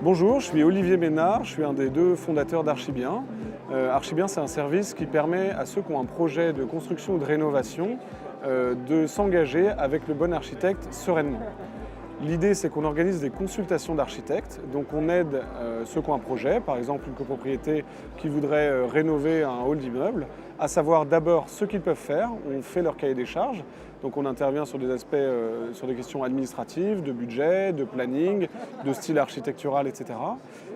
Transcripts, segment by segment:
Bonjour, je suis Olivier Ménard, je suis un des deux fondateurs d'Archibien. Archibien, c'est un service qui permet à ceux qui ont un projet de construction ou de rénovation de s'engager avec le bon architecte sereinement. L'idée, c'est qu'on organise des consultations d'architectes. Donc on aide ceux qui ont un projet, par exemple une copropriété qui voudrait rénover un hall d'immeuble, à savoir d'abord ce qu'ils peuvent faire. On fait leur cahier des charges. Donc on intervient sur des aspects, sur des questions administratives, de budget, de planning, de style architectural, etc.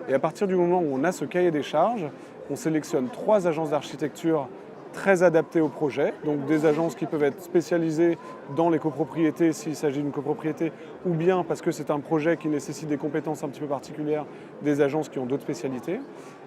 Et à partir du moment où on a ce cahier des charges, on sélectionne 3 agences d'architecture très adaptées au projet, donc des agences qui peuvent être spécialisées dans les copropriétés s'il s'agit d'une copropriété, ou bien parce que c'est un projet qui nécessite des compétences un petit peu particulières, des agences qui ont d'autres spécialités.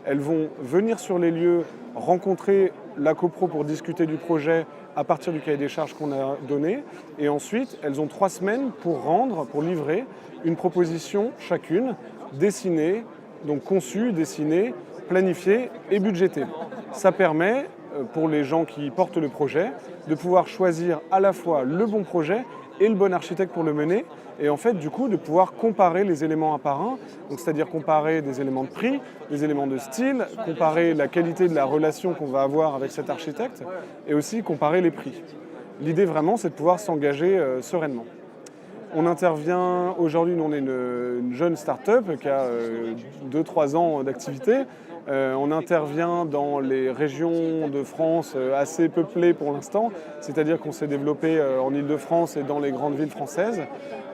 Elles vont venir sur les lieux, rencontrer la copro pour discuter du projet à partir du cahier des charges qu'on a donné, et ensuite elles ont 3 semaines pour livrer une proposition chacune, dessinée, donc conçue, dessinée, planifiée et budgétée. Ça permet pour les gens qui portent le projet, de pouvoir choisir à la fois le bon projet et le bon architecte pour le mener, et en fait du coup de pouvoir comparer les éléments un par un, c'est-à-dire comparer des éléments de prix, des éléments de style, comparer la qualité de la relation qu'on va avoir avec cet architecte, et aussi comparer les prix. L'idée vraiment, c'est de pouvoir s'engager sereinement. On intervient aujourd'hui, nous on est une jeune start-up qui a 2-3 ans d'activité. On intervient dans les régions de France assez peuplées pour l'instant, c'est-à-dire qu'on s'est développé en Île-de-France et dans les grandes villes françaises.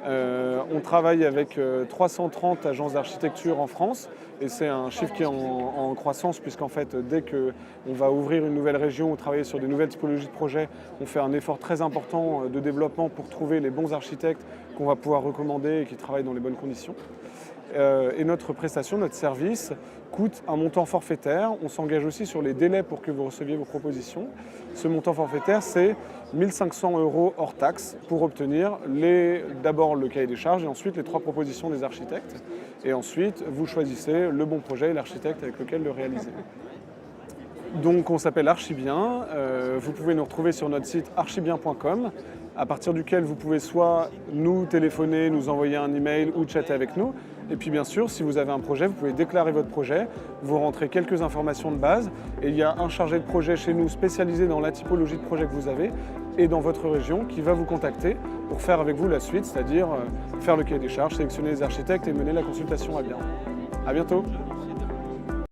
On travaille avec 330 agences d'architecture en France, et c'est un chiffre qui est en croissance, puisqu'en fait, dès qu'on va ouvrir une nouvelle région ou travailler sur des nouvelles typologies de projets, on fait un effort très important de développement pour trouver les bons architectes qu'on va pouvoir recommander et qui travaillent dans les bonnes conditions. Et notre prestation, notre service, coûte un montant forfaitaire. On s'engage aussi sur les délais pour que vous receviez vos propositions. Ce montant forfaitaire, c'est 1 500 € hors taxe pour obtenir d'abord le cahier des charges et ensuite les 3 propositions des architectes. Et ensuite, vous choisissez le bon projet et l'architecte avec lequel le réaliser. Donc on s'appelle Archibien, vous pouvez nous retrouver sur notre site archibien.com, à partir duquel vous pouvez soit nous téléphoner, nous envoyer un email ou chatter avec nous. Et puis bien sûr, si vous avez un projet, vous pouvez déclarer votre projet, vous rentrez quelques informations de base, et il y a un chargé de projet chez nous spécialisé dans la typologie de projet que vous avez et dans votre région qui va vous contacter pour faire avec vous la suite, c'est-à-dire faire le cahier des charges, sélectionner les architectes et mener la consultation à bien. À bientôt.